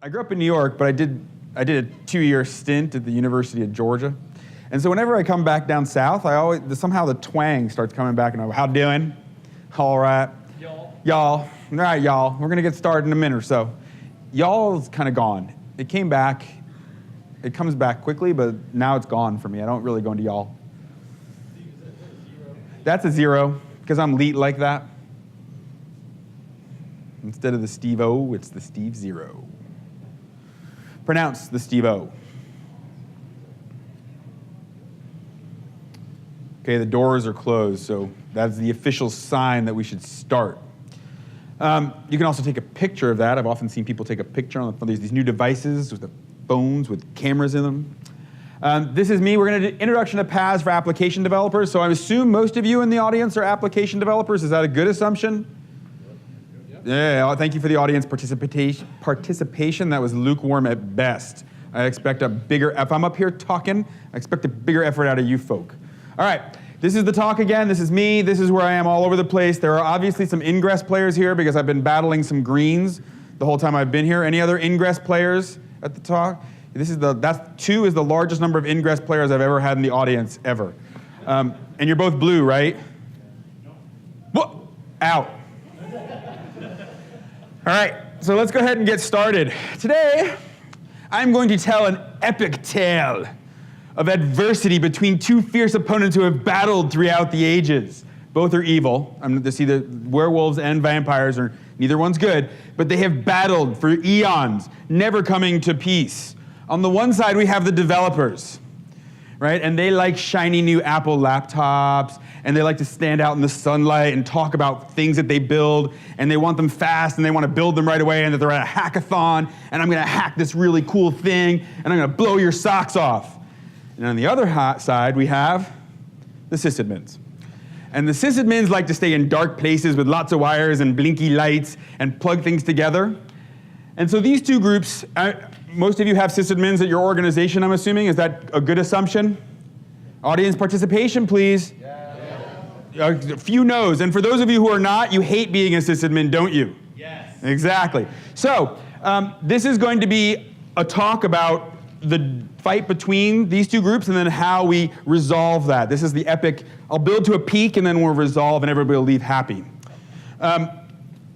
I grew up in New York, but I did a 2-year stint at the University of Georgia. And so whenever I come back down south, somehow the twang starts coming back, and I'm like, how doing? All right. Y'all. All right, y'all. We're going to get started in a minute or so. Y'all's kind of gone. It came back. It comes back quickly, but now it's gone for me. I don't really go into y'all. That's a zero, because I'm leet like that. Instead of the Steve-O, it's the Steve Zero. Pronounce the Steve-O. Okay, the doors are closed, so that's the official sign that we should start. You can also take a picture of that. I've often seen people take a picture on these new devices with the phones with cameras in them. This is me. We're going to do introduction to PaaS for application developers. So I assume most of you in the audience are application developers. Is that a good assumption? Yeah, thank you for the audience participation. That was lukewarm at best. I expect a bigger, if I'm up here talking, I expect a bigger effort out of you folk. All right, this is the talk again. This is me. This is where I am all over the place. There are obviously some ingress players here because I've been battling some greens the whole time I've been here. Any other ingress players at the talk? Two is the largest number of ingress players I've ever had in the audience, ever. And you're both blue, right? No. What? Out. All right, so let's go ahead and get started. Today, I'm going to tell an epic tale of adversity between two fierce opponents who have battled throughout the ages. Both are evil. This either werewolves and vampires, or neither one's good, but they have battled for eons, never coming to peace. On the one side, we have the developers, right? And they like shiny new Apple laptops, and they like to stand out in the sunlight and talk about things that they build, and they want them fast, and they want to build them right away, and that they're at a hackathon, and I'm going to hack this really cool thing, and I'm going to blow your socks off. And on the other side, we have the sysadmins. And the sysadmins like to stay in dark places with lots of wires and blinky lights and plug things together. And so these two groups, most of you have sysadmins at your organization, I'm assuming. Is that a good assumption? Audience participation, please. Yeah. A few no's. And for those of you who are not, you hate being a sysadmin, don't you? Yes. Exactly. So this is going to be a talk about the fight between these two groups and then how we resolve that. This is the epic, I'll build to a peak and then we'll resolve and everybody will leave happy.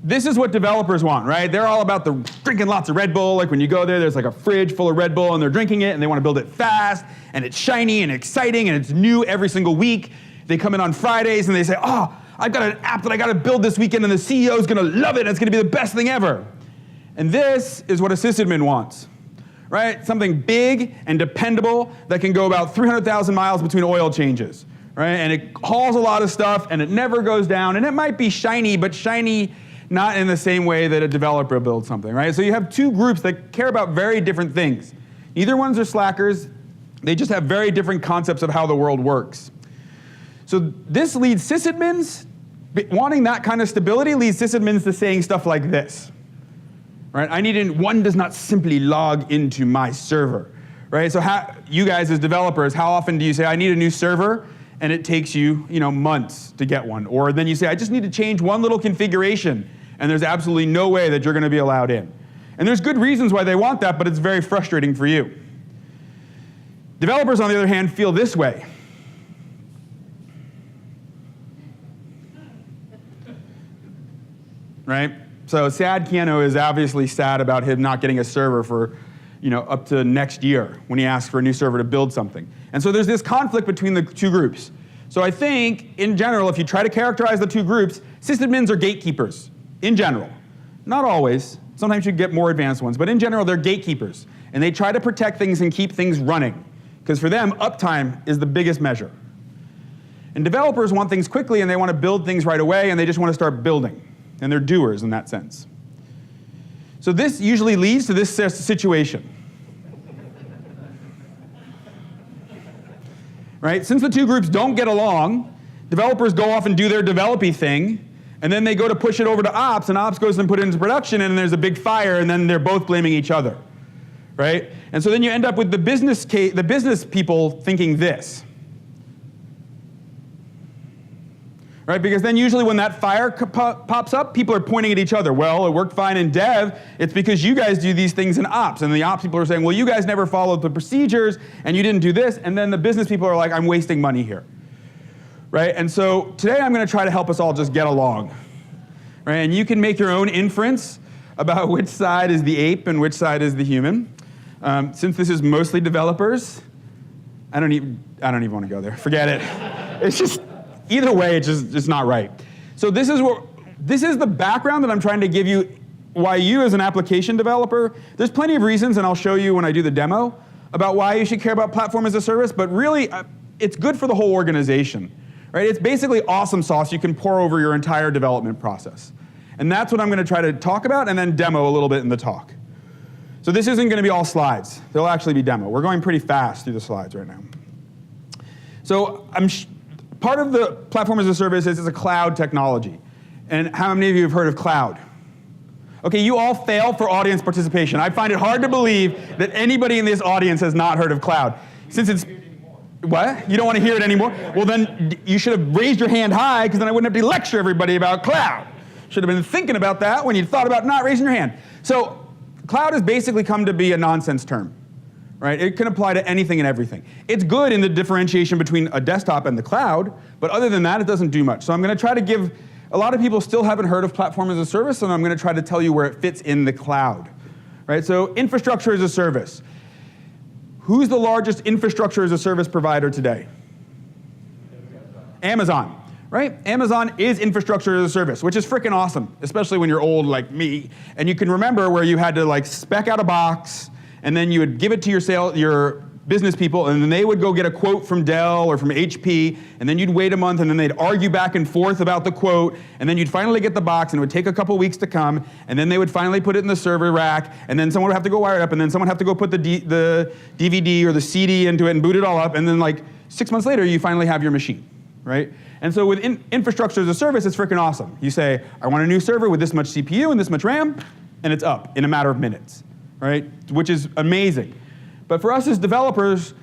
This is what developers want, right? They're all about drinking lots of Red Bull. Like when you go there, there's like a fridge full of Red Bull and they're drinking it and they want to build it fast and it's shiny and exciting and it's new every single week. They come in on Fridays and they say, oh, I've got an app that I got to build this weekend and the CEO is going to love it and it's going to be the best thing ever. And this is what a sysadmin wants, right? Something big and dependable that can go about 300,000 miles between oil changes, right? And it hauls a lot of stuff and it never goes down and it might be shiny, but shiny not in the same way that a developer builds something, right? So you have two groups that care about very different things. Neither ones are slackers. They just have very different concepts of how the world works. So this leads sysadmins, wanting that kind of stability leads sysadmins to saying stuff like this, right? One does not simply log into my server, right? So you guys as developers, how often do you say, I need a new server? And it takes you, months to get one. Or then you say, I just need to change one little configuration, and there's absolutely no way that you're going to be allowed in. And there's good reasons why they want that, but it's very frustrating for you. Developers, on the other hand, feel this way. Right? So Sad Keanu is obviously sad about him not getting a server for up to next year when he asks for a new server to build something. And so there's this conflict between the two groups. So I think, in general, if you try to characterize the two groups, sysadmins are gatekeepers, in general. Not always. Sometimes you get more advanced ones. But in general, they're gatekeepers. And they try to protect things and keep things running. Because for them, uptime is the biggest measure. And developers want things quickly, and they want to build things right away, and they just want to start building. And they're doers in that sense. So this usually leads to this situation. Right? Since the two groups don't get along, developers go off and do their developy thing, and then they go to push it over to ops, and ops goes and put it into production, and there's a big fire, and then they're both blaming each other. Right? And so then you end up with the business people thinking this. right? Because then usually when that fire pops up, people are pointing at each other. Well, it worked fine in dev. It's because you guys do these things in ops. And the ops people are saying, well, you guys never followed the procedures, and you didn't do this. And then the business people are like, I'm wasting money here, right? And so today I'm going to try to help us all just get along, right? And you can make your own inference about which side is the ape and which side is the human. Since this is mostly developers, I don't even want to go there. Forget it. It's just, either way, it's just not right. So this is the background that I'm trying to give you why you as an application developer, there's plenty of reasons, and I'll show you when I do the demo, about why you should care about platform as a service, but really, it's good for the whole organization, right? It's basically awesome sauce you can pour over your entire development process. And that's what I'm going to try to talk about and then demo a little bit in the talk. So this isn't going to be all slides. They'll actually be demo. We're going pretty fast through the slides right now. So part of the platform as a service is a cloud technology. And how many of you have heard of cloud? Okay, you all fail for audience participation. I find it hard to believe that anybody in this audience has not heard of cloud. Since it's, what? You don't want to hear it anymore? Well, then you should have raised your hand high, because then I wouldn't have to lecture everybody about cloud. Should have been thinking about that when you thought about not raising your hand. So cloud has basically come to be a nonsense term, right? It can apply to anything and everything. It's good in the differentiation between a desktop and the cloud, but other than that, it doesn't do much. So I'm going to try to give, a lot of people still haven't heard of platform as a service, and I'm going to try to tell you where it fits in the cloud, right? So infrastructure as a service. Who's the largest infrastructure as a service provider today? Amazon. Right? Amazon is infrastructure as a service, which is freaking awesome, especially when you're old like me. And you can remember where you had to like spec out a box, and then you would give it to your business people, and then they would go get a quote from Dell or from HP, and then you'd wait a month, and then they'd argue back and forth about the quote, and then you'd finally get the box, and it would take a couple weeks to come, and then they would finally put it in the server rack, and then someone would have to go wire it up, and then someone would have to go put the DVD or the CD into it and boot it all up, and then like 6 months later, you finally have your machine, right? And so with infrastructure as a service, it's freaking awesome. You say, I want a new server with this much CPU and this much RAM, and it's up in a matter of minutes, right? Which is amazing. But for us as developers,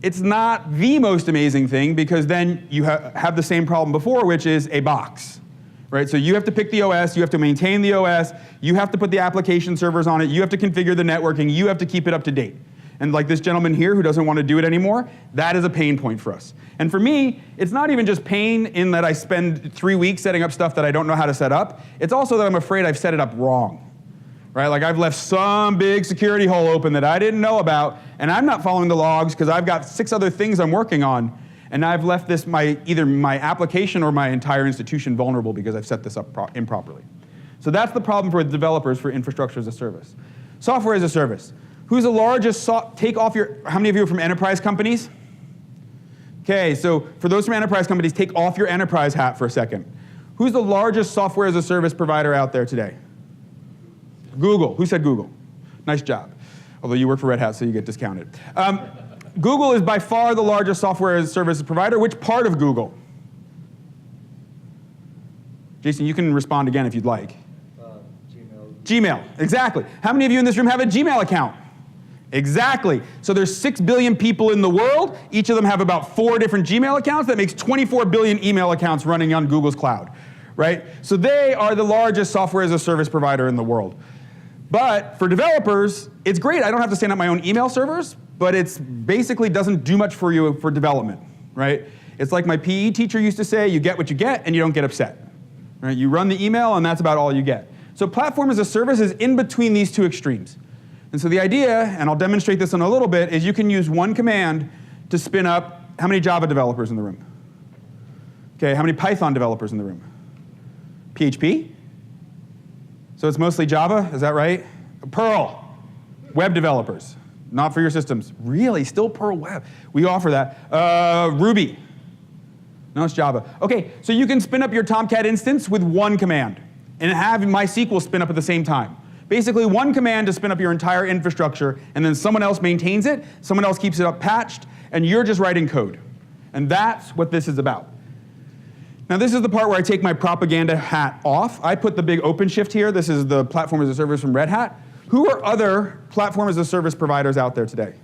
it's not the most amazing thing, because then you have the same problem before, which is a box, right? So you have to pick the OS, you have to maintain the OS, you have to put the application servers on it, you have to configure the networking, you have to keep it up to date. And like this gentleman here who doesn't want to do it anymore, that is a pain point for us. And for me, it's not even just pain in that I spend 3 weeks setting up stuff that I don't know how to set up. It's also that I'm afraid I've set it up wrong, right? Like I've left some big security hole open that I didn't know about, and I'm not following the logs because I've got 6 other things I'm working on, and I've left this either my application or my entire institution vulnerable because I've set this up improperly. So that's the problem for developers for infrastructure as a service. Software as a service. Who's the largest, how many of you are from enterprise companies? Okay, so for those from enterprise companies, take off your enterprise hat for a second. Who's the largest software as a service provider out there today? Google. Who said Google? Nice job. Although you work for Red Hat, so you get discounted. Google is by far the largest software as a service provider. Which part of Google? Jason, you can respond again if you'd like. Gmail, exactly. How many of you in this room have a Gmail account? Exactly. So there's 6 billion people in the world. Each of them have about 4 different Gmail accounts. That makes 24 billion email accounts running on Google's cloud, right? So they are the largest software as a service provider in the world. But for developers, it's great. I don't have to stand up my own email servers, but it's basically doesn't do much for you for development, right? It's like my PE teacher used to say, you get what you get and you don't get upset, right? You run the email and that's about all you get. So platform as a service is in between these 2 extremes. And so the idea, and I'll demonstrate this in a little bit, is you can use one command to spin up, how many Java developers in the room? Okay, how many Python developers in the room? PHP? So it's mostly Java, is that right? Perl, web developers, not for your systems. Really, still Perl web. We offer that. Ruby, no, it's Java. Okay, so you can spin up your Tomcat instance with one command and have MySQL spin up at the same time. Basically, one command to spin up your entire infrastructure, and then someone else maintains it, someone else keeps it up patched, and you're just writing code. And that's what this is about. Now, this is the part where I take my propaganda hat off. I put the big OpenShift here. This is the platform as a service from Red Hat. Who are other platform as a service providers out there today?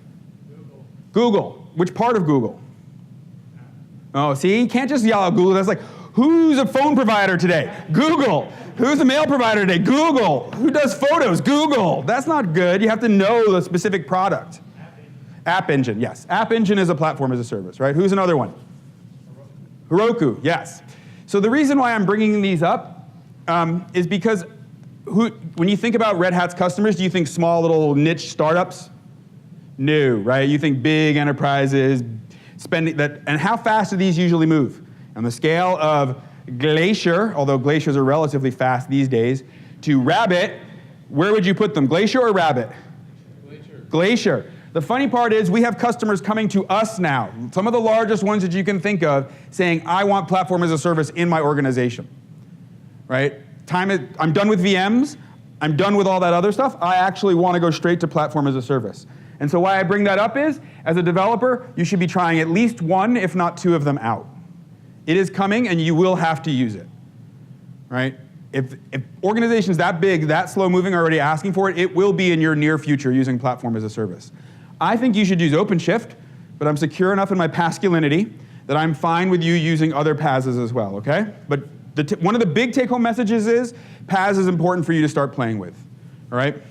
Google. Which part of Google? Oh, see, you can't just yell out Google. That's like, Who's a phone provider today? Google. Who's a mail provider today? Google. Who does photos? Google. That's not good. You have to know the specific product. App Engine, yes. App Engine is a platform as a service, right? Who's another one? Heroku, yes. So the reason why I'm bringing these up is because when you think about Red Hat's customers, do you think small little niche startups? No, right? You think big enterprises, spending that, and how fast do these usually move? On the scale of Glacier, although glaciers are relatively fast these days, to Rabbit, where would you put them, Glacier or Rabbit? Glacier. Glacier. The funny part is we have customers coming to us now, some of the largest ones that you can think of, saying, I want platform as a service in my organization, right? I'm done with VMs, I'm done with all that other stuff, I actually want to go straight to platform as a service. And so why I bring that up is, as a developer, you should be trying at least one, if not two of them out. It is coming and you will have to use it, right? If organizations that big, that slow moving are already asking for it, it will be in your near future using platform as a service. I think you should use OpenShift, but I'm secure enough in my masculinity that I'm fine with you using other PaaSes as well, okay? But one of the big take-home messages is PaaS is important for you to start playing with, all right?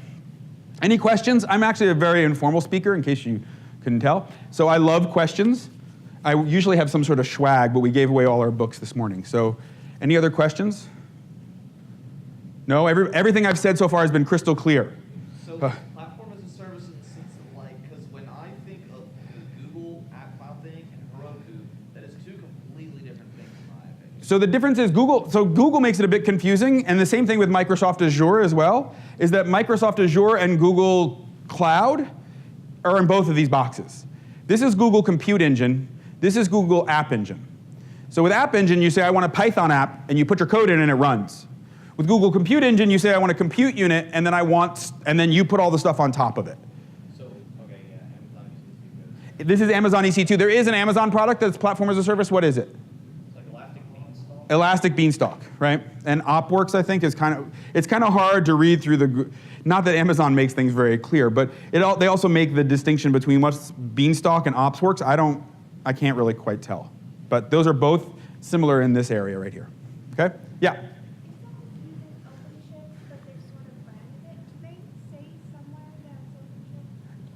Any questions? I'm actually a very informal speaker, in case you couldn't tell. So I love questions. I usually have some sort of swag, but we gave away all our books this morning. So any other questions? No? Everything I've said so far has been crystal clear. So platform as a service in the sense of like, because when I think of the Google App Cloud thing and Heroku, that is two completely different things in my opinion. So the difference is Google makes it a bit confusing, and the same thing with Microsoft Azure as well, is that Microsoft Azure and Google Cloud are in both of these boxes. This is Google Compute Engine, this is Google App Engine. So with App Engine, you say, I want a Python app, and you put your code in and it runs. With Google Compute Engine, you say, I want a compute unit, and then you put all the stuff on top of it. So, okay, yeah, Amazon EC2. This is Amazon EC2. There is an Amazon product that's platform as a service. What is it? It's like Elastic Beanstalk. Elastic Beanstalk, right? And OpWorks, I think, is it's kind of hard to read through not that Amazon makes things very clear, but they also make the distinction between what's Beanstalk and OpsWorks. I can't really quite tell. But those are both similar in this area right here. Okay? Yeah?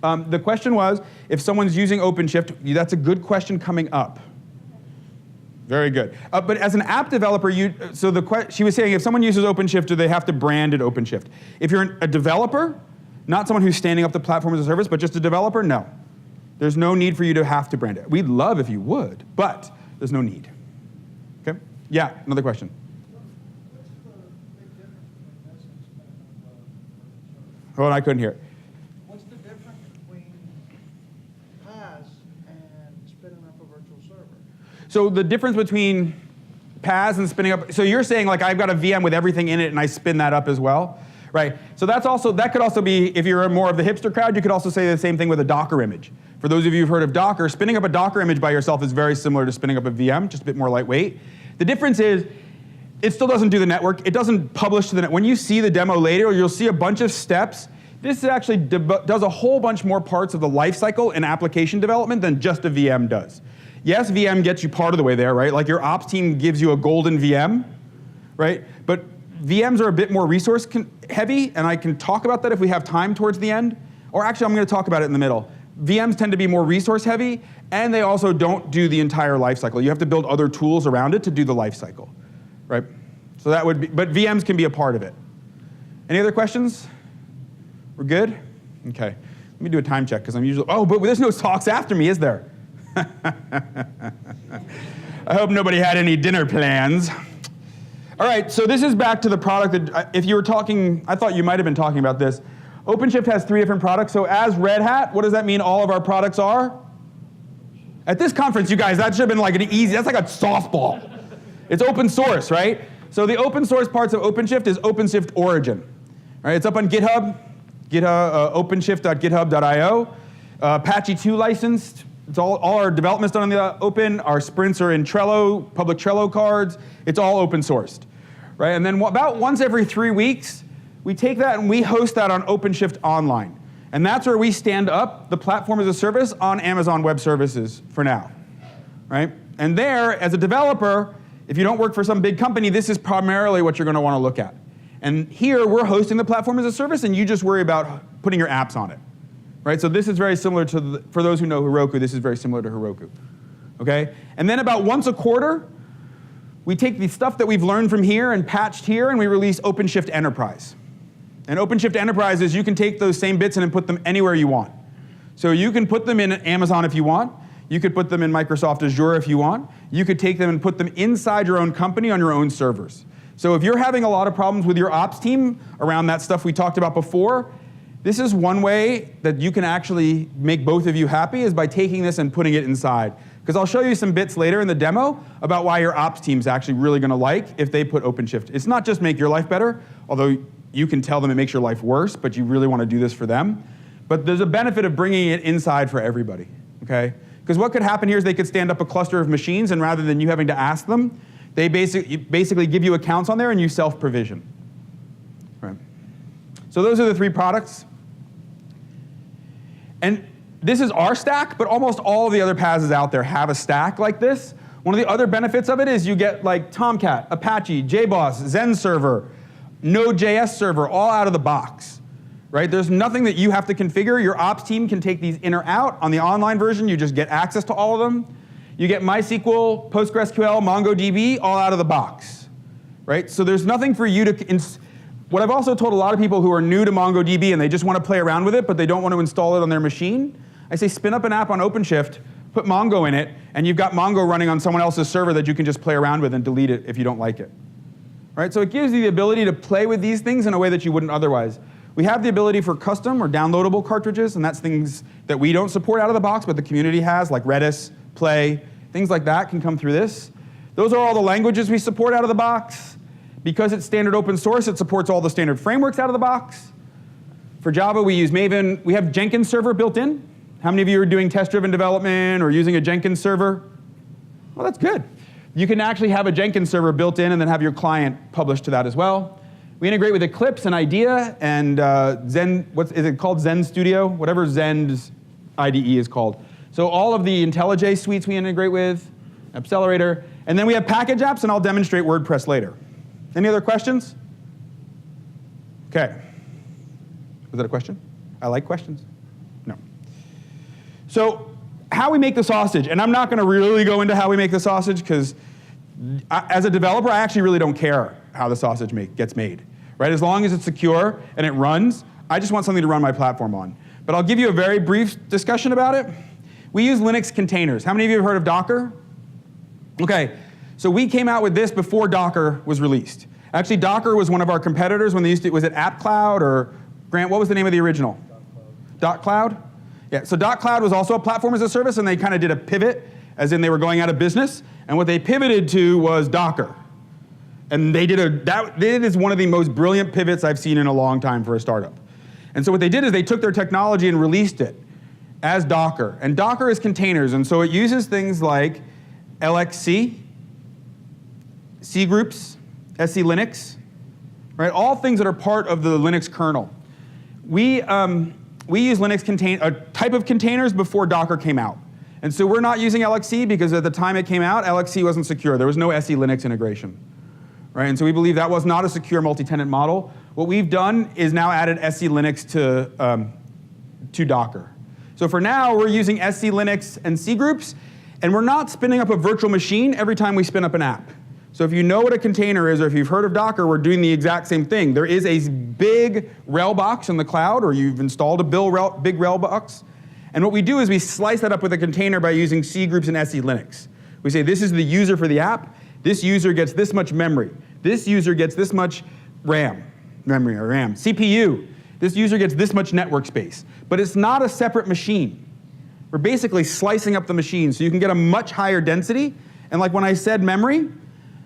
The question was, if someone's using OpenShift, that's a good question coming up. Very good. But as an app developer, she was saying, if someone uses OpenShift, do they have to brand it OpenShift? If you're a developer, not someone who's standing up the platform as a service, but just a developer, no. There's no need for you to have to brand it. We'd love if you would, but there's no need. Okay? Yeah, another question. What's the big difference between this and spinning up Oh, I couldn't hear it. What's the difference between PaaS and spinning up a virtual server? So the difference between PaaS and spinning up, so you're saying like I've got a VM with everything in it and I spin that up as well, right? So that could also be, if you're more of the hipster crowd, you could also say the same thing with a Docker image. For those of you who've heard of Docker, spinning up a Docker image by yourself is very similar to spinning up a VM, just a bit more lightweight. The difference is, it still doesn't do the network. It doesn't publish to the network. When you see the demo later, you'll see a bunch of steps. This actually does a whole bunch more parts of the lifecycle in application development than just a VM does. Yes, VM gets you part of the way there, right? Like your ops team gives you a golden VM, right? But VMs are a bit more resource heavy, and I can talk about that if we have time towards the end. Or actually, I'm going to talk about it in the middle. VMs tend to be more resource heavy, and they also don't do the entire lifecycle. You have to build other tools around it to do the lifecycle, right? So that would be, but VMs can be a part of it. Any other questions? We're good? Okay. Let me do a time check, because I'm usually, but there's no talks after me, is there? I hope nobody had any dinner plans. All right, so this is back to the product that, if you were talking, I thought you might have been talking about this. OpenShift has 3 different products, so as Red Hat, what does that mean all of our products are? At this conference, you guys, that should have been like that's like a softball. It's open source, right? So the open source parts of OpenShift is OpenShift Origin. All right, it's up on GitHub, openshift.github.io. Apache 2 licensed. It's all our development's done on the open. Our sprints are in Trello, public Trello cards. It's all open sourced, right? And then about once every 3 weeks, we take that and we host that on OpenShift Online. And that's where we stand up the platform as a service on Amazon Web Services for now, right? And there, as a developer, if you don't work for some big company, this is primarily what you're going to want to look at. And here, we're hosting the platform as a service, and you just worry about putting your apps on it. Right? So this is very similar to, for those who know Heroku, this is very similar to Heroku. Okay? And then about once a quarter, we take the stuff that we've learned from here and patched here, and we release OpenShift Enterprise. And OpenShift Enterprise is you can take those same bits and then put them anywhere you want. So you can put them in Amazon if you want. You could put them in Microsoft Azure if you want. You could take them and put them inside your own company on your own servers. So if you're having a lot of problems with your ops team around that stuff we talked about before, this is one way that you can actually make both of you happy is by taking this and putting it inside. Because I'll show you some bits later in the demo about why your ops team's actually really going to like if they put OpenShift. It's not just make your life better, although you can tell them it makes your life worse, but you really want to do this for them. But there's a benefit of bringing it inside for everybody, okay? Because what could happen here is they could stand up a cluster of machines, and rather than you having to ask them, they basically give you accounts on there and you self-provision. Right. So those are the 3 products. And this is our stack, but almost all of the other PaaSes out there have a stack like this. One of the other benefits of it is you get like Tomcat, Apache, JBoss, Zen Server, Node.js server, all out of the box. Right? There's nothing that you have to configure. Your ops team can take these in or out. On the online version, you just get access to all of them. You get MySQL, PostgreSQL, MongoDB, all out of the box. Right? So there's nothing for you to... What I've also told a lot of people who are new to MongoDB and they just want to play around with it, but they don't want to install it on their machine, I say spin up an app on OpenShift, put Mongo in it, and you've got Mongo running on someone else's server that you can just play around with and delete it if you don't like it. Right? So it gives you the ability to play with these things in a way that you wouldn't otherwise. We have the ability for custom or downloadable cartridges, and that's things that we don't support out of the box, but the community has, like Redis, Play, things like that can come through this. Those are all the languages we support out of the box. Because it's standard open source, it supports all the standard frameworks out of the box. For Java, we use Maven. We have Jenkins server built in. How many of you are doing test-driven development or using a Jenkins server? Well, that's good. You can actually have a Jenkins server built in and then have your client publish to that as well. We integrate with Eclipse and IDEA and Zen, what is it called? Zen Studio? Whatever Zen's IDE is called. So all of the IntelliJ suites we integrate with, Accelerator. And then we have package apps, and I'll demonstrate WordPress later. Any other questions? Okay. Was that a question? I like questions. No. So how we make the sausage, and I'm not going to really go into how we make the sausage because as a developer, I actually really don't care how the sausage gets made. Right? As long as it's secure and it runs, I just want something to run my platform on. But I'll give you a very brief discussion about it. We use Linux containers. How many of you have heard of Docker? Okay, so we came out with this before Docker was released. Actually, Docker was one of our competitors when they used to, was it AppCloud or Grant, what was the name of the original? .cloud? Yeah, so .cloud was also a platform as a service, and they kind of did a pivot, as in they were going out of business, and what they pivoted to was Docker. And they did that is one of the most brilliant pivots I've seen in a long time for a startup. And so what they did is they took their technology and released it as Docker. And Docker is containers, and so it uses things like LXC, C groups, SC Linux, right? All things that are part of the Linux kernel. We use Linux a type of containers before Docker came out. And so we're not using LXC because at the time it came out, LXC wasn't secure. There was no SE Linux integration. Right? And so we believe that was not a secure multi-tenant model. What we've done is now added SC Linux to Docker. So for now, we're using SC Linux and C groups, and we're not spinning up a virtual machine every time we spin up an app. So if you know what a container is, or if you've heard of Docker, we're doing the exact same thing. There is a big RHEL box in the cloud, or you've installed a big RHEL box. And what we do is we slice that up with a container by using C groups and SC Linux. We say this is the user for the app. This user gets this much memory. This user gets this much memory or RAM. CPU, this user gets this much network space. But it's not a separate machine. We're basically slicing up the machine so you can get a much higher density. And like when I said memory,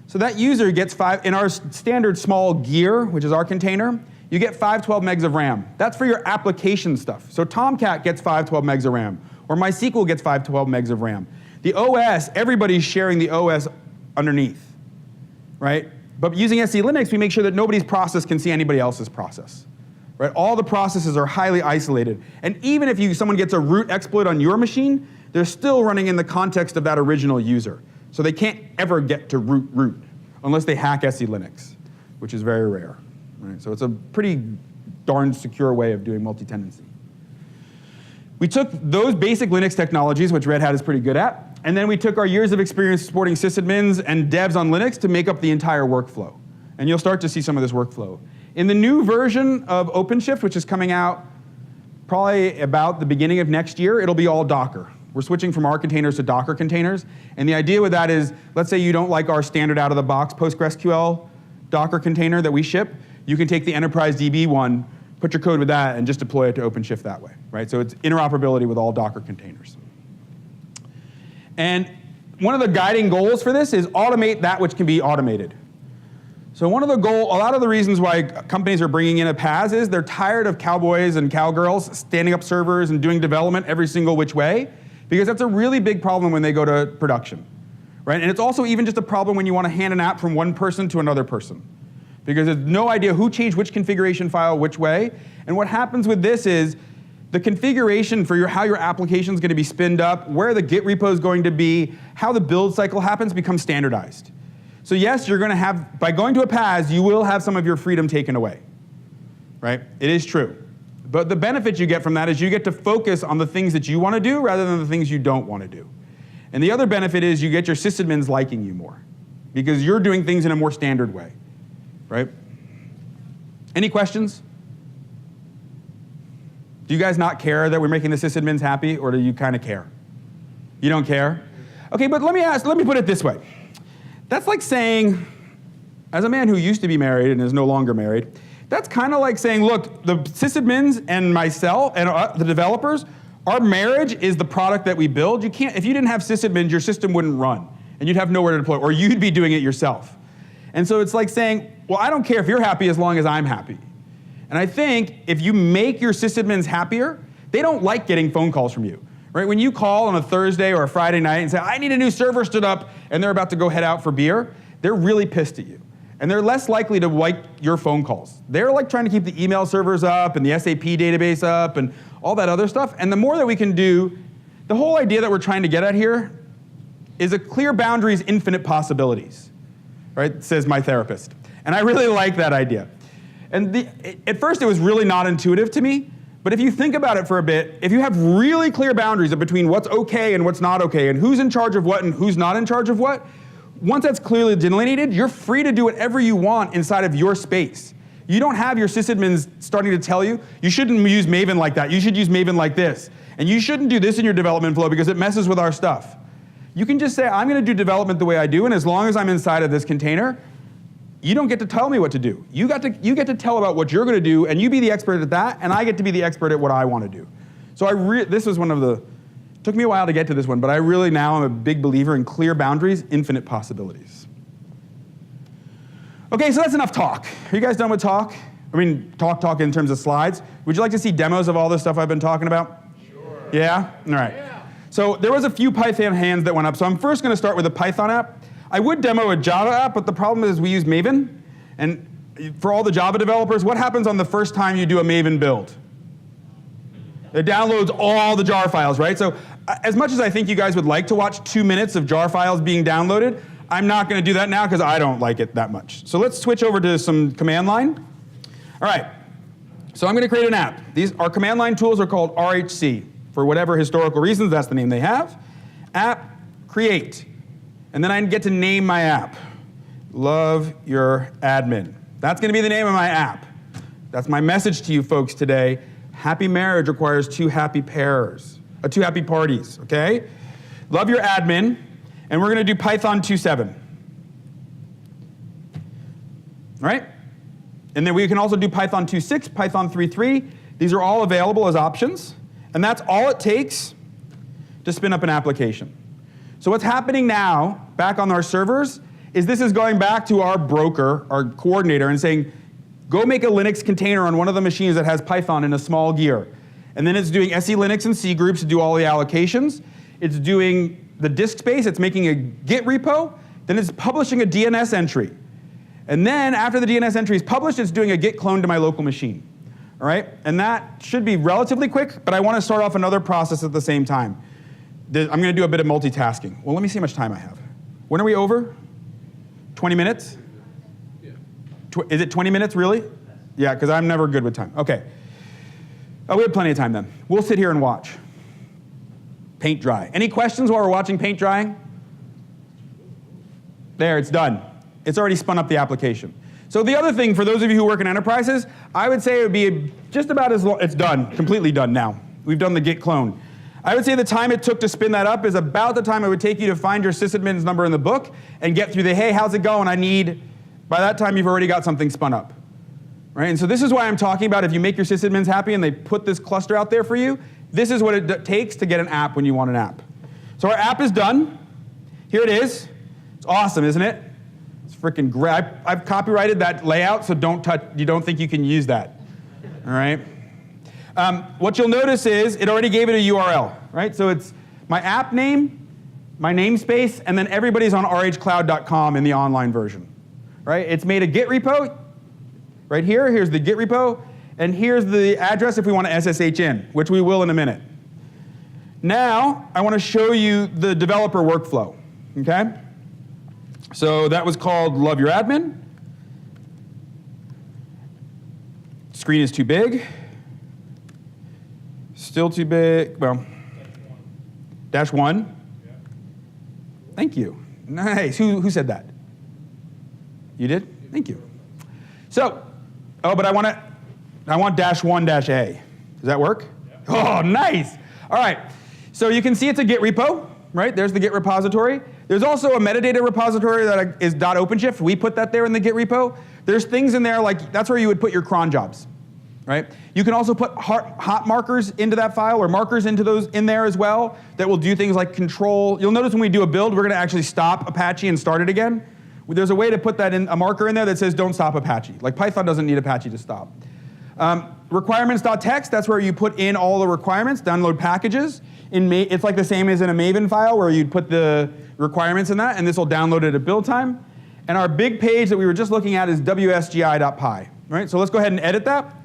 so that user gets in our standard small gear, which is our container, you get 512 megs of RAM. That's for your application stuff. So Tomcat gets 512 megs of RAM, or MySQL gets 512 megs of RAM. The OS, everybody's sharing the OS underneath, right? But using SC Linux, we make sure that nobody's process can see anybody else's process, right? All the processes are highly isolated. And even if someone gets a root exploit on your machine, they're still running in the context of that original user. So they can't ever get to root unless they hack SE Linux, which is very rare. Right? So it's a pretty darn secure way of doing multi-tenancy. We took those basic Linux technologies, which Red Hat is pretty good at, and then we took our years of experience supporting sysadmins and devs on Linux to make up the entire workflow. And you'll start to see some of this workflow. In the new version of OpenShift, which is coming out probably about the beginning of next year, it'll be all Docker. We're switching from our containers to Docker containers. And the idea with that is, let's say you don't like our standard out-of-the-box PostgreSQL Docker container that we ship. You can take the Enterprise DB one, put your code with that, and just deploy it to OpenShift that way. Right? So it's interoperability with all Docker containers. And one of the guiding goals for this is automate that which can be automated. So a lot of the reasons why companies are bringing in a PaaS is they're tired of cowboys and cowgirls standing up servers and doing development every single which way, because that's a really big problem when they go to production, right? And it's also even just a problem when you want to hand an app from one person to another person, because there's no idea who changed which configuration file which way. And what happens with this is the configuration for how your application is going to be spinned up, where the Git repo is going to be, how the build cycle happens becomes standardized. So yes, you're going to have, by going to a PaaS, you will have some of your freedom taken away, right? It is true. But the benefit you get from that is you get to focus on the things that you want to do rather than the things you don't want to do. And the other benefit is you get your sysadmins liking you more because you're doing things in a more standard way, right? Any questions? Do you guys not care that we're making the sysadmins happy, or do you kind of care? You don't care? Okay, but let me put it this way. That's like saying, as a man who used to be married and is no longer married, that's kind of like saying, look, the sysadmins and myself and the developers, our marriage is the product that we build. You can't, if you didn't have sysadmins, your system wouldn't run, and you'd have nowhere to deploy, or you'd be doing it yourself. And so it's like saying, well, I don't care if you're happy as long as I'm happy. And I think if you make your sysadmins happier, they don't like getting phone calls from you. Right? When you call on a Thursday or a Friday night and say, I need a new server stood up, and they're about to go head out for beer, they're really pissed at you. And they're less likely to like your phone calls. They're like trying to keep the email servers up and the SAP database up and all that other stuff. And the more that we can do, the whole idea that we're trying to get at here is a clear boundaries, infinite possibilities, right? Says my therapist. And I really like that idea. And at first it was really not intuitive to me, but if you think about it for a bit, if you have really clear boundaries between what's okay and what's not okay, and who's in charge of what and who's not in charge of what, once that's clearly delineated, you're free to do whatever you want inside of your space. You don't have your sysadmins starting to tell you, you shouldn't use Maven like that, you should use Maven like this, and you shouldn't do this in your development flow because it messes with our stuff. You can just say, I'm going to do development the way I do, and as long as I'm inside of this container, you don't get to tell me what to do. You get to tell about what you're going to do, and you be the expert at that, and I get to be the expert at what I want to do. So this was one of the, it took me a while to get to this one, but I really now am a big believer in clear boundaries, infinite possibilities. Okay, so that's enough talk. Are you guys done with talk? I mean, talk in terms of slides. Would you like to see demos of all this stuff I've been talking about? Sure. Yeah? All right. Yeah. So there was a few Python hands that went up. So I'm first going to start with a Python app. I would demo a Java app, but the problem is we use Maven. And for all the Java developers, what happens on the first time you do a Maven build? It downloads all the jar files, right? So as much as I think you guys would like to watch 2 minutes of jar files being downloaded, I'm not going to do that now because I don't like it that much. So let's switch over to some command line. All right. So I'm going to create an app. Our command line tools are called RHC. For whatever historical reasons, that's the name they have. App, create. And then I get to name my app. Love your admin. That's going to be the name of my app. That's my message to you folks today. Happy marriage requires two happy parties, okay? Love your admin, and we're going to do Python 2.7. Right? And then we can also do Python 2.6, Python 3.3. These are all available as options, and that's all it takes to spin up an application. So what's happening now, back on our servers, is this is going back to our broker, our coordinator, and saying, go make a Linux container on one of the machines that has Python in a small gear. And then it's doing SE Linux and C groups to do all the allocations. It's doing the disk space, it's making a Git repo, then it's publishing a DNS entry. And then after the DNS entry is published, it's doing a Git clone to my local machine. All right? And that should be relatively quick, but I want to start off another process at the same time. I'm going to do a bit of multitasking. Well, let me see how much time I have. When are we over? 20 minutes? Yeah. Is it 20 minutes, really? Yeah, because I'm never good with time. Okay. Oh, we have plenty of time then. We'll sit here and watch. Paint dry. Any questions while we're watching paint drying? There, it's done. It's already spun up the application. So the other thing, for those of you who work in enterprises, I would say it would be just about as long, it's done, completely done now. We've done the git clone. I would say the time it took to spin that up is about the time it would take you to find your sysadmin's number in the book and get through the, hey, how's it going? By that time you've already got something spun up. Right? And so this is why I'm talking about if you make your sysadmins happy and they put this cluster out there for you, this is what it takes to get an app when you want an app. So our app is done. Here it is. It's awesome, isn't it? It's freaking great. I've copyrighted that layout, so you don't think you can use that. All right? What you'll notice is it already gave it a URL, right? So it's my app name, my namespace, and then everybody's on rhcloud.com in the online version, right? It's made a Git repo right here. Here's the Git repo, and here's the address if we want to SSH in, which we will in a minute. Now, I want to show you the developer workflow, okay? So that was called Love Your Admin. Screen is too big. Still too big, well, -1. Yeah. Thank you. Nice. Who said that? You did? Thank you. So, but I want -1-A. Does that work? Yeah. Oh, nice. All right. So you can see it's a Git repo, right? There's the Git repository. There's also a metadata repository that is .OpenShift. We put that there in the Git repo. There's things in there like, that's where you would put your cron jobs, right? You can also put hot markers into that file or markers into those in there as well that will do things like control. You'll notice when we do a build, we're going to actually stop Apache and start it again. There's a way to put that in, a marker in there that says don't stop Apache. Like Python doesn't need Apache to stop. Requirements.txt, that's where you put in all the requirements, download packages. It's like the same as in a Maven file where you'd put the requirements in that, and this will download it at build time. And our big page that we were just looking at is wsgi.py. Right? So let's go ahead and edit that.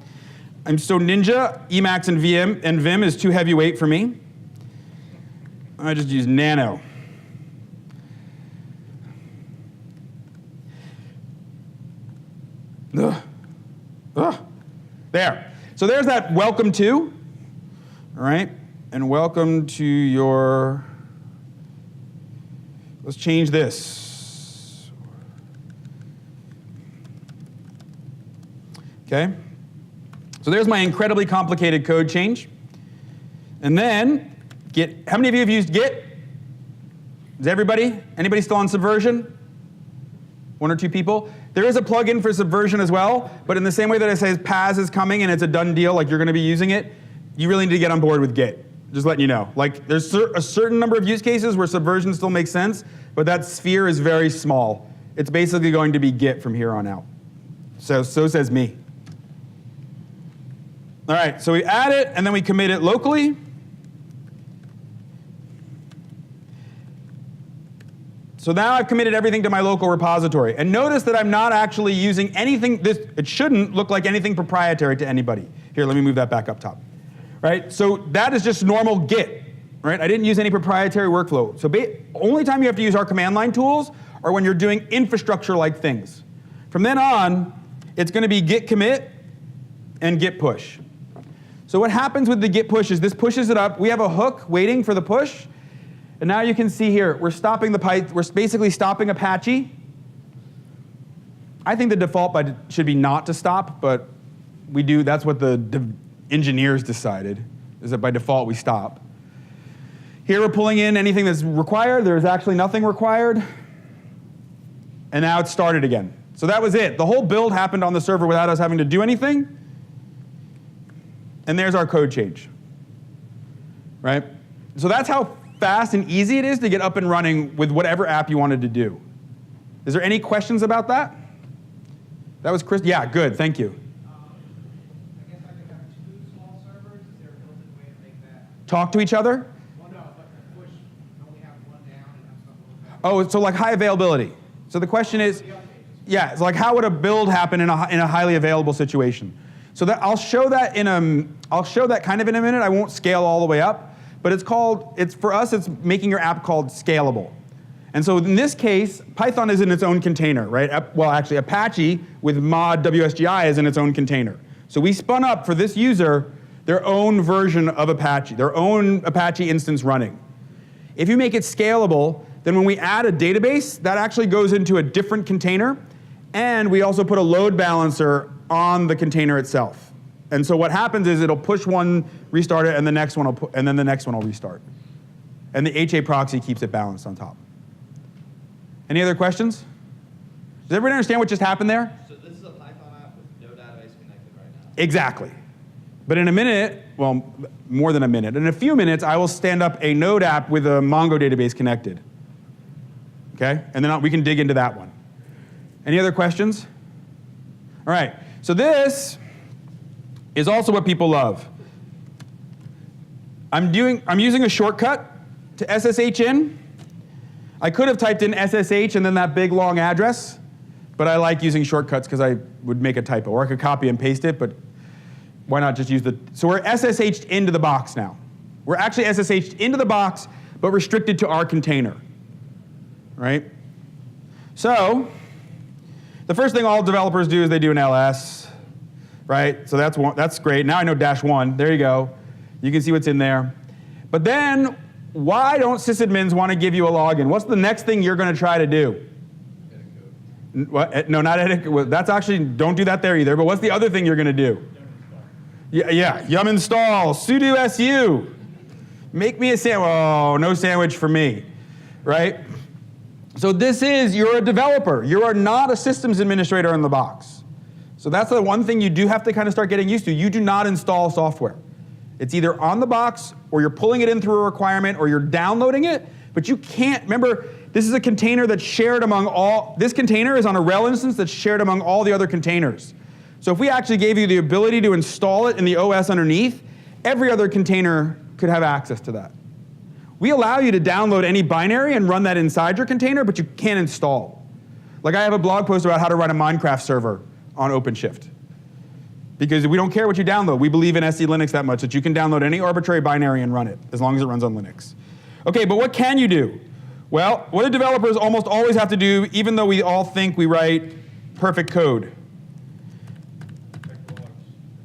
So Ninja, Emacs, and Vim is too heavyweight for me. I just use Nano. Ugh. Ugh. There. So there's that welcome to, all right? And welcome to your, let's change this. Okay? So there's my incredibly complicated code change. And then Git, how many of you have used Git? Is everybody? Anybody still on Subversion? One or two people? There is a plugin for Subversion as well, but in the same way that I say PaaS is coming and it's a done deal, like you're going to be using it, you really need to get on board with Git. Just letting you know. Like there's a certain number of use cases where Subversion still makes sense, but that sphere is very small. It's basically going to be Git from here on out. So says me. All right, so we add it and then we commit it locally. So now I've committed everything to my local repository. And notice that I'm not actually using anything, it shouldn't look like anything proprietary to anybody. Here, let me move that back up top. Right? So that is just normal Git. Right? I didn't use any proprietary workflow. So only time you have to use our command line tools are when you're doing infrastructure-like things. From then on, it's going to be git commit and git push. So what happens with the git push is this pushes it up. We have a hook waiting for the push. And now you can see here, we're stopping we're basically stopping Apache. I think the default should be not to stop, but we do, that's what the engineers decided, is that by default we stop. Here we're pulling in anything that's required. There's actually nothing required. And now it's started again. So that was it. The whole build happened on the server without us having to do anything. And there's our code change. Right? So that's how fast and easy it is to get up and running with whatever app you wanted to do. Is there any questions about that? That was Chris. Yeah, good. Thank you. I guess I could have two small servers. Is there a built-in way to make that? Talk to each other? Well, no, but the push only have one down and have something. Oh, so like high availability. So the question is, yeah, it's like how would a build happen in a highly available situation? So that I'll show that kind of in a minute. I won't scale all the way up. But for us, it's making your app called scalable. And so in this case, Python is in its own container, right? Well, actually, Apache with mod WSGI is in its own container. So we spun up for this user their own version of Apache, their own Apache instance running. If you make it scalable, then when we add a database, that actually goes into a different container, and we also put a load balancer on the container itself. And so what happens is it'll push one, restart it, and the next one will and then the next one will restart. And the HA proxy keeps it balanced on top. Any other questions? Does everybody understand what just happened there? So this is a Python app with no database connected right now. Exactly. But in a minute, well, more than a minute, in a few minutes, I will stand up a Node app with a Mongo database connected. Okay? And then we can dig into that one. Any other questions? All right. So this is also what people love. I'm using a shortcut to SSH in. I could have typed in SSH and then that big long address, but I like using shortcuts because I would make a typo, or I could copy and paste it, but why not just use the, so we're SSH'd into the box now. We're actually SSH'd into the box, but restricted to our container, right? So, the first thing all developers do is they do an ls, right? So that's great. Now I know -1, there you go. You can see what's in there. But then, why don't sysadmins want to give you a login? What's the next thing you're going to try to do? Edit code. What? No, not edit code. That's actually, don't do that there either, but what's the other thing you're going to do? Yeah, yum install, sudo su. Make me a sandwich. Oh, no sandwich for me, right? So this is, you're a developer. You are not a systems administrator in the box. So that's the one thing you do have to kind of start getting used to. You do not install software. It's either on the box, or you're pulling it in through a requirement, or you're downloading it, but you can't, remember, this is a container that's shared among all, this container is on a RHEL instance that's shared among all the other containers. So if we actually gave you the ability to install it in the OS underneath, every other container could have access to that. We allow you to download any binary and run that inside your container, but you can't install. Like I have a blog post about how to run a Minecraft server on OpenShift. Because we don't care what you download. We believe in SE Linux that much that you can download any arbitrary binary and run it, as long as it runs on Linux. Okay, but what can you do? Well, what do developers almost always have to do, even though we all think we write perfect code?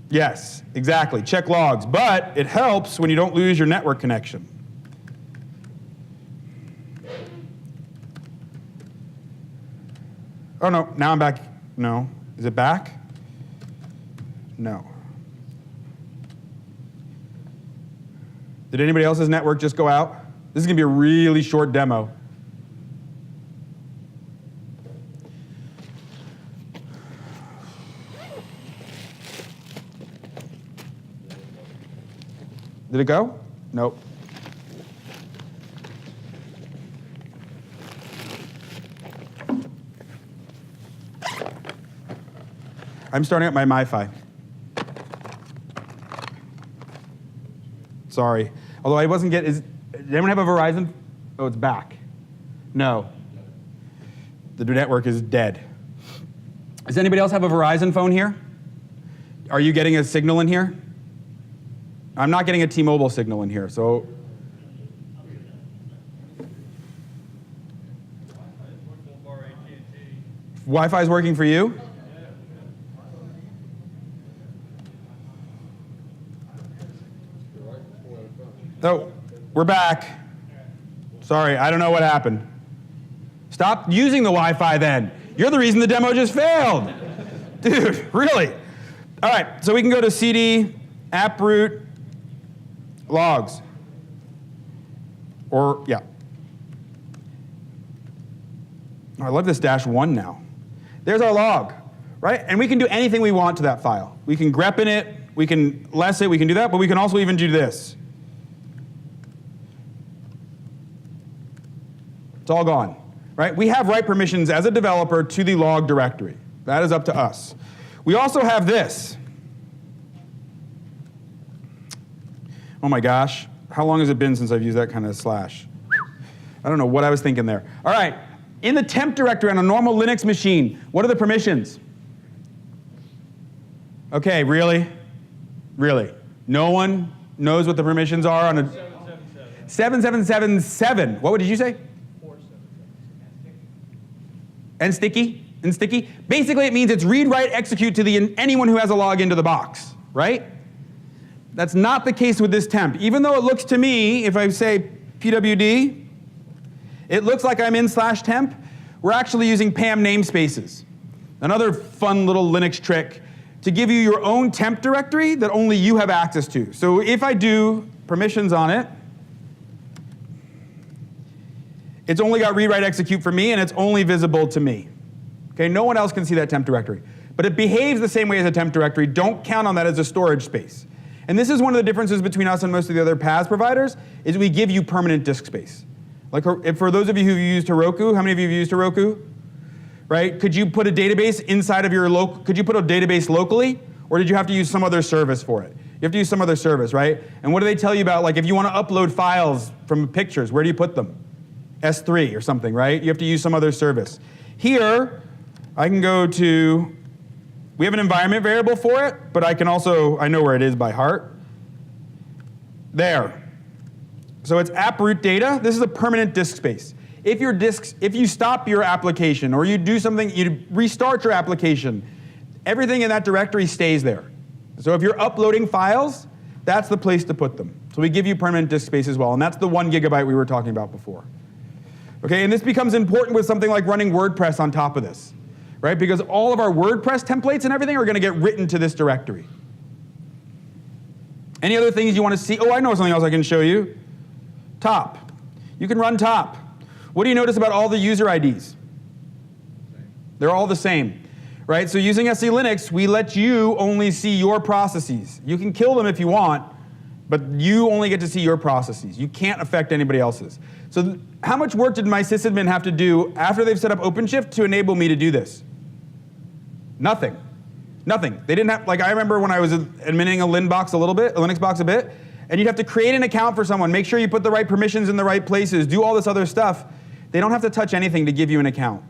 Yes, exactly, check logs. But it helps when you don't lose your network connection. Oh no, now I'm back. No, is it back? No. Did anybody else's network just go out? This is going to be a really short demo. Did it go? Nope. I'm starting up my MiFi. Sorry. Although I wasn't getting, did anyone have a Verizon? Oh, it's back. No. The network is dead. Does anybody else have a Verizon phone here? Are you getting a signal in here? I'm not getting a T-Mobile signal in here, so. Wi-Fi is working for you? Oh, we're back. Sorry, I don't know what happened. Stop using the Wi-Fi then. You're the reason the demo just failed. Dude, really? All right, so we can go to cd, approot, logs. Or, yeah. Oh, I love this -1 now. There's our log, right? And we can do anything we want to that file. We can grep in it, we can less it, we can do that, but we can also even do this. It's all gone, right? We have write permissions as a developer to the log directory. That is up to us. We also have this. Oh my gosh, how long has it been since I've used that kind of slash? I don't know what I was thinking there. All right, in the temp directory on a normal Linux machine, what are the permissions? Okay, really? Really? No one knows what the permissions are on a 7777. What did you say? And sticky, and sticky. Basically, it means it's read, write, execute to anyone who has a login to the box, right? That's not the case with this temp. Even though it looks to me, if I say pwd, it looks like I'm in /temp, we're actually using PAM namespaces. Another fun little Linux trick to give you your own temp directory that only you have access to. So if I do permissions on it, it's only got read, write, execute for me, and it's only visible to me. Okay, no one else can see that temp directory. But it behaves the same way as a temp directory. Don't count on that as a storage space. And this is one of the differences between us and most of the other PaaS providers, is we give you permanent disk space. Like for those of you who've used Heroku, how many of you have used Heroku? Right? Could you put a database inside of your could you put a database locally? Or did you have to use some other service for it? You have to use some other service, right? And what do they tell you about, like if you want to upload files from pictures, where do you put them? S3 or something, right? You have to use some other service. Here, I can go to, we have an environment variable for it, but I can also, I know where it is by heart. There. So it's app root data. This is a permanent disk space. If you stop your application or you do something, you restart your application, everything in that directory stays there. So if you're uploading files, that's the place to put them. So we give you permanent disk space as well, and that's the 1 gigabyte we were talking about before. Okay, and this becomes important with something like running WordPress on top of this, right? Because all of our WordPress templates and everything are going to get written to this directory. Any other things you want to see? Oh, I know something else I can show you. Top. You can run top. What do you notice about all the user IDs? They're all the same, right? So using SE Linux, we let you only see your processes. You can kill them if you want, but you only get to see your processes. You can't affect anybody else's. So how much work did my sysadmin have to do after they've set up OpenShift to enable me to do this? Nothing. Nothing. They didn't have, like I remember when I was admitting a Linux box a bit, and you'd have to create an account for someone, make sure you put the right permissions in the right places, do all this other stuff. They don't have to touch anything to give you an account,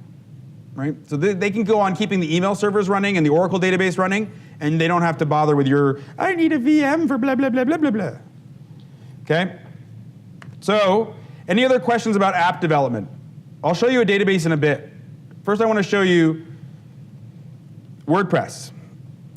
right? So they can go on keeping the email servers running and the Oracle database running, and they don't have to bother with your, I need a VM for blah, blah, blah, blah, blah, blah. Okay? So, any other questions about app development? I'll show you a database in a bit. First, I want to show you WordPress.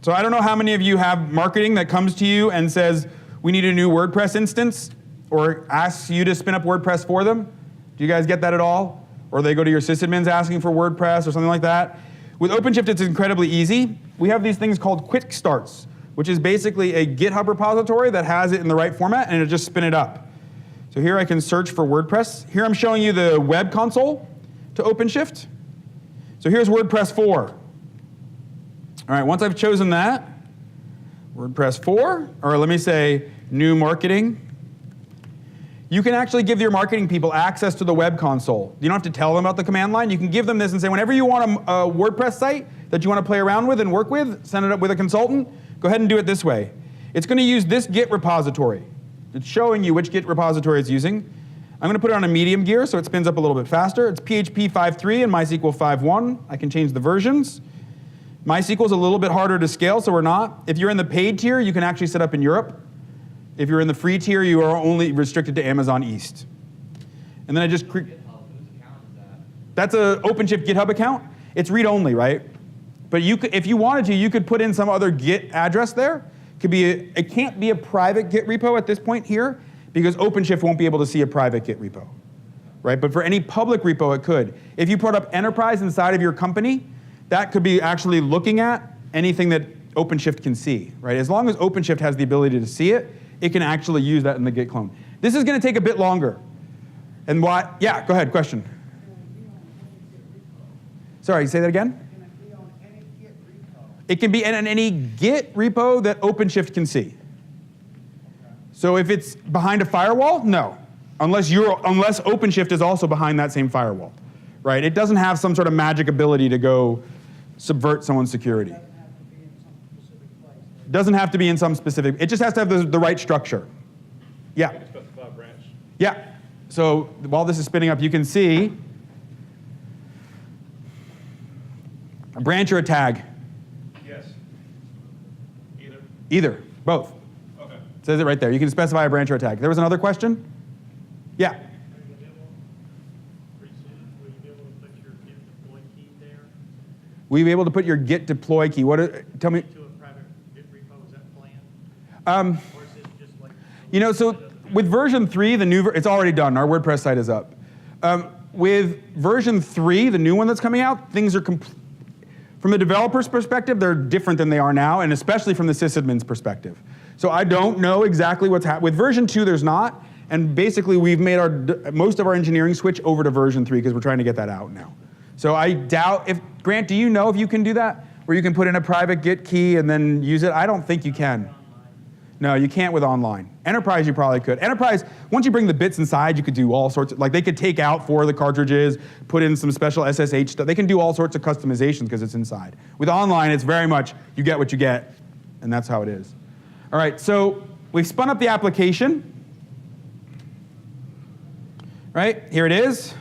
So I don't know how many of you have marketing that comes to you and says, we need a new WordPress instance, or asks you to spin up WordPress for them. Do you guys get that at all? Or they go to your sysadmins asking for WordPress or something like that. With OpenShift, it's incredibly easy. We have these things called quick starts, which is basically a GitHub repository that has it in the right format, and it'll just spin it up. So here I can search for WordPress. Here I'm showing you the web console to OpenShift. So here's WordPress 4. All right, once I've chosen that, WordPress 4, or let me say new marketing, you can actually give your marketing people access to the web console. You don't have to tell them about the command line. You can give them this and say, whenever you want a WordPress site that you want to play around with and work with, send it up with a consultant, go ahead and do it this way. It's going to use this Git repository. It's showing you which Git repository it's using. I'm going to put it on a medium gear so it spins up a little bit faster. It's PHP 5.3 and MySQL 5.1. I can change the versions. MySQL is a little bit harder to scale, so we're not. If you're in the paid tier, you can actually set up in Europe. If you're in the free tier, you are only restricted to Amazon East. And then I just GitHub, whose account is that? That's an OpenShift GitHub account. It's read-only, right? But you could, if you wanted to, you could put in some other Git address there. It can't be a private Git repo at this point here, because OpenShift won't be able to see a private Git repo, right? But for any public repo, it could. If you put up enterprise inside of your company, that could be actually looking at anything that OpenShift can see, right? As long as OpenShift has the ability to see it, it can actually use that in the Git clone. This is going to take a bit longer. And why? Yeah, go ahead, question. Sorry, say that again? It can be in any Git repo that OpenShift can see. So if it's behind a firewall, no. Unless OpenShift is also behind that same firewall, right? It doesn't have some sort of magic ability to go subvert someone's security. Doesn't have to be in some specific, it just has to have the right structure. Yeah. You can specify a branch. Yeah. So while this is spinning up, you can see a branch or a tag. Yes. Either. Either, both. Okay. It says it right there. You can specify a branch or a tag. There was another question? Yeah. Pretty soon, will you be able to put your Git deploy key there Will you be able to put your git deploy key? Tell me. To a private Git repo, is that planned? Or is it just like? You know, so with version 3, it's already done. Our WordPress site is up. With version 3, the new one that's coming out, things are from the developer's perspective, they're different than they are now, and especially from the sysadmin's perspective. So I don't know exactly what's happening. With version 2, there's not, and basically we've made most of our engineering switch over to version 3 because we're trying to get that out now. So I doubt Grant, do you know if you can do that? Where you can put in a private Git key and then use it? I don't think you can. No, you can't with online. Enterprise, you probably could. Enterprise, once you bring the bits inside, you could do all sorts of, like they could take out 4 of the cartridges, put in some special SSH stuff. They can do all sorts of customizations because it's inside. With online, it's very much, you get what you get, and that's how it is. All right, so we've spun up the application. Right, here it is.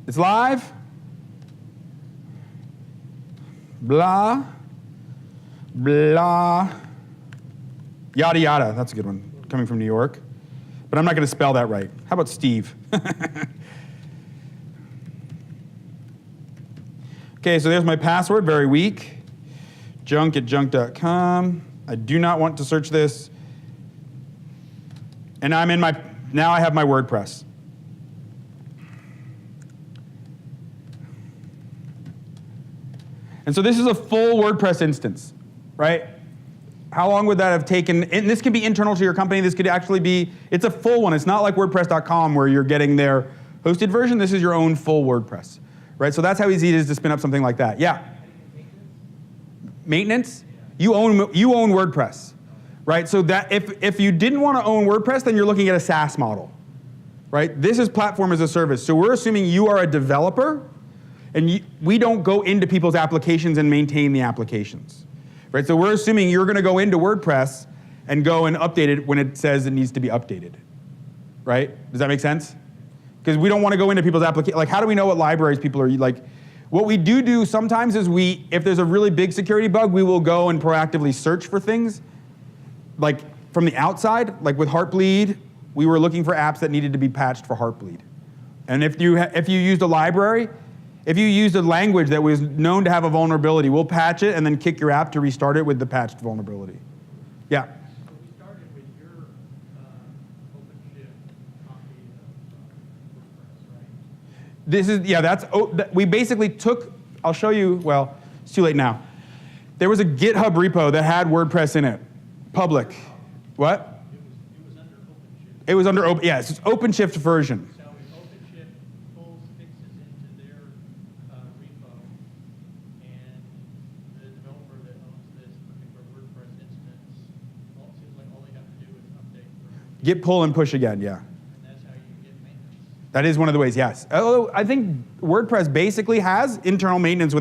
It's live. Blah, blah. Yada, yada. That's a good one, coming from New York. But I'm not going to spell that right. How about Steve? Okay, so there's my password, very weak. junk@junk.com. I do not want to search this. And now I have my WordPress. And so this is a full WordPress instance, right? How long would that have taken? And this can be internal to your company. This could actually be, it's a full one. It's not like WordPress.com where you're getting their hosted version. This is your own full WordPress, right? So that's how easy it is to spin up something like that. Yeah? Maintenance? You own WordPress, right? So that if you didn't want to own WordPress, then you're looking at a SaaS model, right? This is platform as a service. So we're assuming you are a developer, and we don't go into people's applications and maintain the applications. Right, so we're assuming you're going to go into WordPress and go and update it when it says it needs to be updated. Right? Does that make sense? Because we don't want to go into people's applications. Like, how do we know what libraries people are like? What we do sometimes is if there's a really big security bug, we will go and proactively search for things. Like from the outside, like with Heartbleed, we were looking for apps that needed to be patched for Heartbleed. And if you used a library, if you used a language that was known to have a vulnerability, we'll patch it and then kick your app to restart it with the patched vulnerability. Yeah? So we started with your OpenShift copy of WordPress, right? This is, yeah, we basically took, I'll show you, well, it's too late now. There was a GitHub repo that had WordPress in it, public. What? It was under OpenShift. It was under, yeah, it's OpenShift version. So if OpenShift pulls fixes into their repo, and the developer that owns this particular WordPress instance, it seems like all they have to do is update. Git pull and push again, yeah. And that's how you get maintenance. That is one of the ways, yes. Although I think WordPress basically has internal maintenance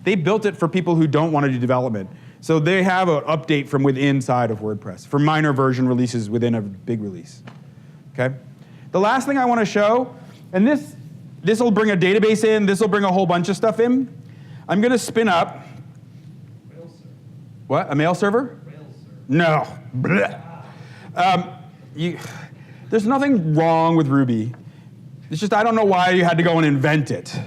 they built it for people who don't want to do development. So they have an update from within inside of WordPress for minor version releases within a big release. Okay? The last thing I want to show, and this will bring a database in, this will bring a whole bunch of stuff in. I'm going to spin up. Rails server. What? A mail server? Rails server. No. There's nothing wrong with Ruby. It's just I don't know why you had to go and invent it.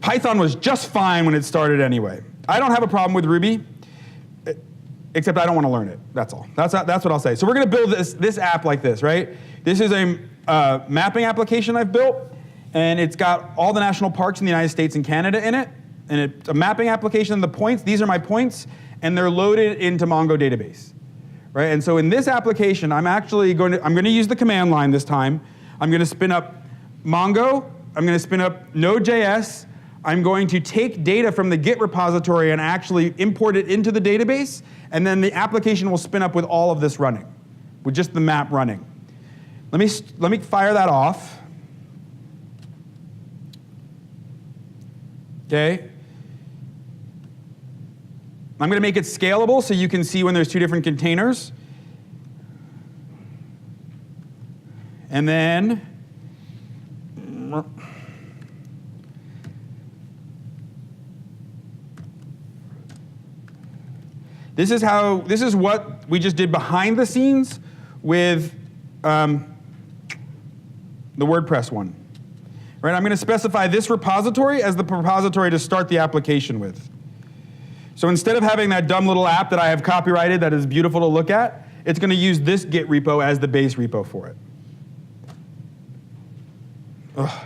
Python was just fine when it started anyway. I don't have a problem with Ruby, except I don't want to learn it. That's all. That's what I'll say. So we're going to build this app like this, right? This is a mapping application I've built, and it's got all the national parks in the United States and Canada in it. And it's a mapping application. The points, these are my points, and they're loaded into Mongo database, right? And so in this application, I'm going to use the command line this time. I'm going to spin up Mongo. I'm going to spin up Node.js. I'm going to take data from the Git repository and actually import it into the database, and then the application will spin up with all of this running, with just the map running. Let me fire that off. Okay. I'm going to make it scalable so you can see when there's 2 different containers. And then this is what we just did behind the scenes with the WordPress one. Right? I'm going to specify this repository as the repository to start the application with. So instead of having that dumb little app that I have copyrighted that is beautiful to look at, it's going to use this Git repo as the base repo for it. Ugh.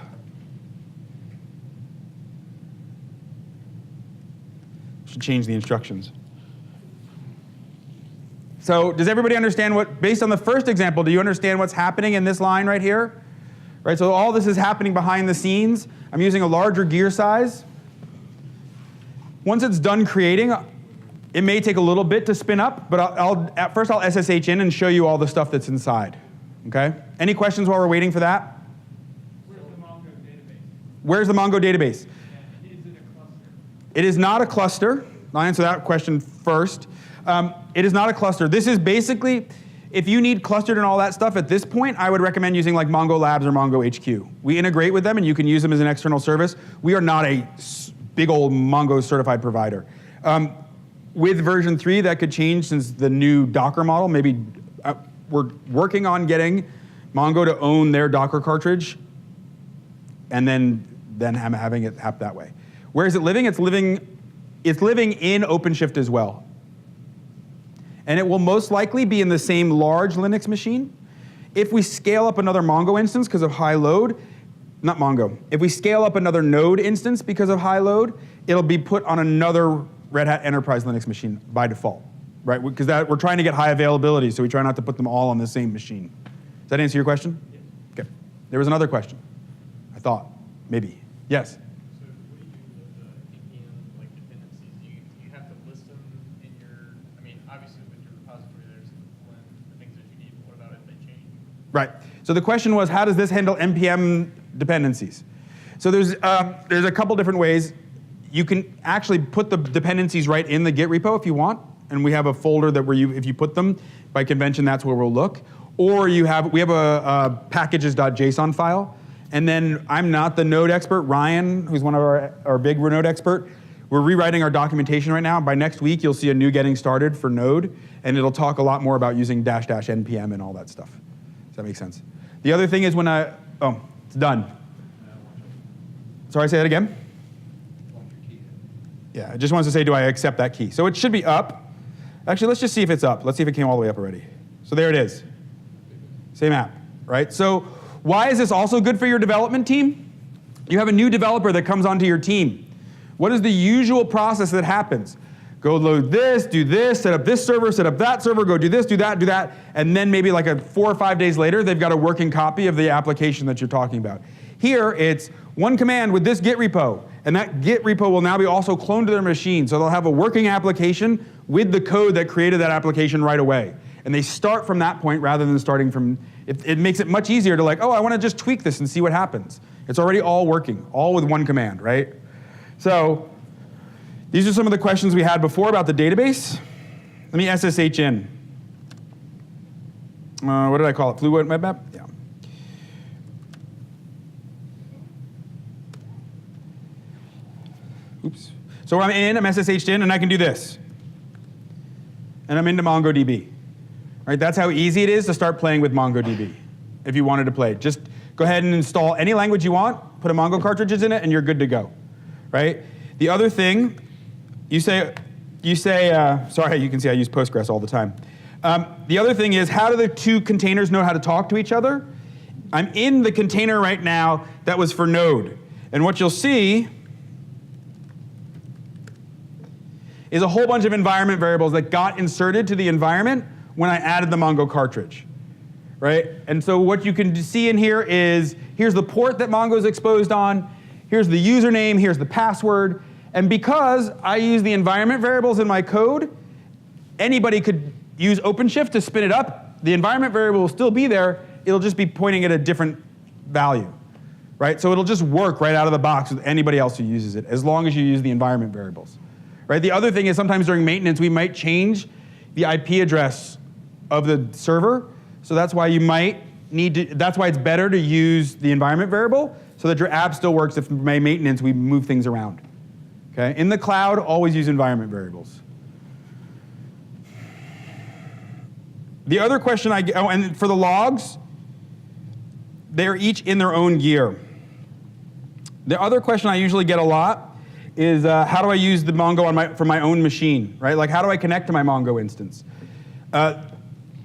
Should change the instructions. So does everybody understand what, based on the first example, do you understand what's happening in this line right here? Right, so all this is happening behind the scenes. I'm using a larger gear size. Once it's done creating, it may take a little bit to spin up, but at first I'll SSH in and show you all the stuff that's inside. Okay? Any questions while we're waiting for that? Where's the Mongo database? Where's the Mongo database? And is it a cluster? It is not a cluster. I'll answer that question first. It is not a cluster. This is basically, if you need clustered and all that stuff at this point, I would recommend using like Mongo Labs or Mongo HQ. We integrate with them and you can use them as an external service. We are not a big old Mongo certified provider. With version 3, that could change since the new Docker model. Maybe we're working on getting Mongo to own their Docker cartridge and then having it happen that way. Where is it living? It's living in OpenShift as well. And it will most likely be in the same large Linux machine. If we scale up another Mongo instance because of high load, not Mongo, if we scale up another node instance because of high load, it'll be put on another Red Hat Enterprise Linux machine by default, right? Because we're trying to get high availability, so we try not to put them all on the same machine. Does that answer your question? Yes. Okay. There was another question, I thought, maybe. Yes? So what do you do with the NPM like dependencies? You have to list them in your, I mean, obviously with your repository there's the things that you need, but what about if they change? Right. So the question was, how does this handle NPM dependencies? So there's a couple different ways. You can actually put the dependencies right in the Git repo if you want, and we have a folder that if you put them, by convention, that's where we'll look. Or we have a packages.json file, and then I'm not the node expert. Ryan, who's one of our big node expert, we're rewriting our documentation right now. By next week, you'll see a new getting started for Node, and it'll talk a lot more about using --npm and all that stuff. Does that make sense? The other thing is when it's done. Sorry, say that again? Yeah, it just wants to say, do I accept that key? So it should be up. Actually, let's just see if it's up. Let's see if it came all the way up already. So there it is. Same app, right? So why is this also good for your development team? You have a new developer that comes onto your team. What is the usual process that happens? Go load this, do this, set up this server, set up that server, go do this, do that, and then maybe like 4 or 5 days later, they've got a working copy of the application that you're talking about. Here, it's one command with this Git repo, and that Git repo will now be also cloned to their machine, so they'll have a working application with the code that created that application right away. And they start from that point rather than starting from, it makes it much easier to like, oh, I want to just tweak this and see what happens. It's already all working, all with one command, right? So these are some of the questions we had before about the database. Let me SSH in. What did I call it? Fluid web app? Yeah. Oops. So I'm SSH'd in, and I can do this. And I'm into MongoDB. Right? That's how easy it is to start playing with MongoDB if you wanted to play. Just go ahead and install any language you want, put a Mongo cartridges in it, and you're good to go. Right? The other thing, sorry, you can see I use Postgres all the time. The other thing is, how do the two containers know how to talk to each other? I'm in the container right now that was for Node. And what you'll see is a whole bunch of environment variables that got inserted to the environment when I added the Mongo cartridge, right? And so what you can see in here is, here's the port that Mongo's exposed on, here's the username, here's the password, and because I use the environment variables in my code, anybody could use OpenShift to spin it up. The environment variable will still be there, it'll just be pointing at a different value, right? So it'll just work right out of the box with anybody else who uses it, as long as you use the environment variables. Right? The other thing is sometimes during maintenance, we might change the IP address of the server. So that's why you might need to, that's why it's better to use the environment variable so that your app still works if by maintenance we move things around. Okay? In the cloud, always use environment variables. The other question I get, and for the logs, they're each in their own gear. The other question I usually get a lot is how do I use the Mongo for my own machine, right? Like how do I connect to my Mongo instance?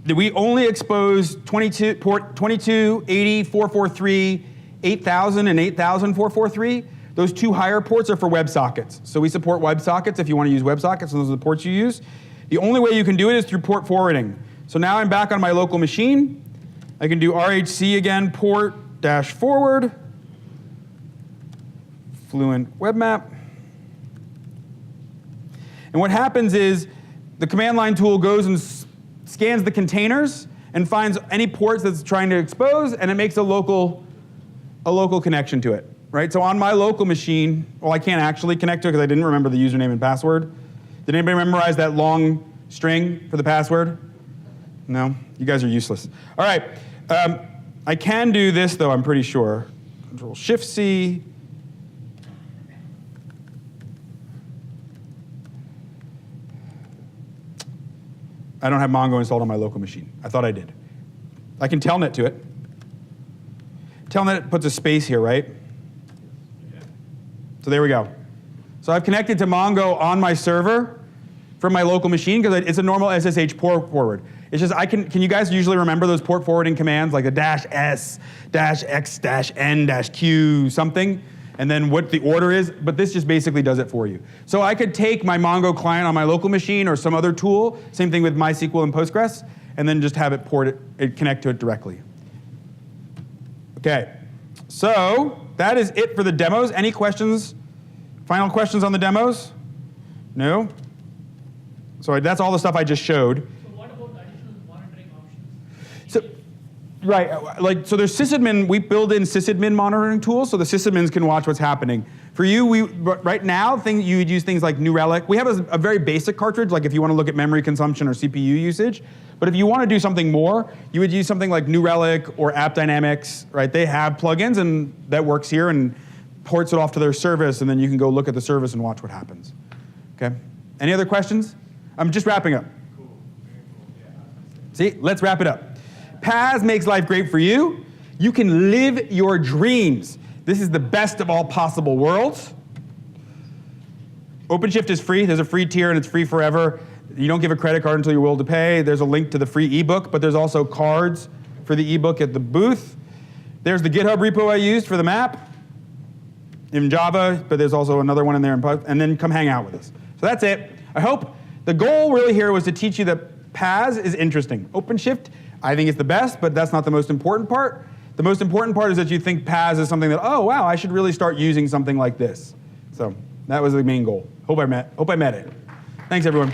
We only expose port 22, 80, 443, 8000, and 8443. Those two higher ports are for WebSockets. So we support WebSockets if you want to use WebSockets, and those are the ports you use. The only way you can do it is through port forwarding. So now I'm back on my local machine. I can do RHC again, port dash forward, Fluent Webmap. And what happens is the command line tool goes and scans the containers and finds any ports that's trying to expose, and it makes a local connection to it, right? So on my local machine, well, I can't actually connect to it because I didn't remember the username and password. Did anybody memorize that long string for the password? No? You guys are useless. All right. I can do this, though, I'm pretty sure. Control-Shift-C. I don't have Mongo installed on my local machine. I thought I did. I can telnet to it. Telnet puts a space here, right? So there we go. So I've connected to Mongo on my server from my local machine because it's a normal SSH port forward. It's just can you guys usually remember those port forwarding commands like a -S, -X, -N, -Q something, and then what the order is? But this just basically does it for you. So I could take my Mongo client on my local machine or some other tool, same thing with MySQL and Postgres, and then just have it connect to it directly. Okay, so that is it for the demos. Any questions? Final questions on the demos? No? So that's all the stuff I just showed. So what about additional monitoring options? So, right, so there's sysadmin, we build in sysadmin monitoring tools so the sysadmins can watch what's happening. For you, right now, you would use things like New Relic. We have a very basic cartridge, like if you want to look at memory consumption or CPU usage. But if you want to do something more, you would use something like New Relic or AppDynamics, right? They have plugins and that works here and ports it off to their service, and then you can go look at the service and watch what happens. Okay? Any other questions? I'm just wrapping up. Cool. Very cool. Yeah. See, let's wrap it up. PaaS makes life great for you. You can live your dreams. This is the best of all possible worlds. OpenShift is free. There's a free tier, and it's free forever. You don't give a credit card until you're willing to pay. There's a link to the free ebook, but there's also cards for the ebook at the booth. There's the GitHub repo I used for the map in Java, but there's also another one in there, and then come hang out with us. So that's it. I hope the goal really here was to teach you that PaaS is interesting. OpenShift, I think it's the best, but that's not the most important part. The most important part is that you think PaaS is something that, oh, wow, I should really start using something like this. So that was the main goal. Hope I met it. Thanks, everyone.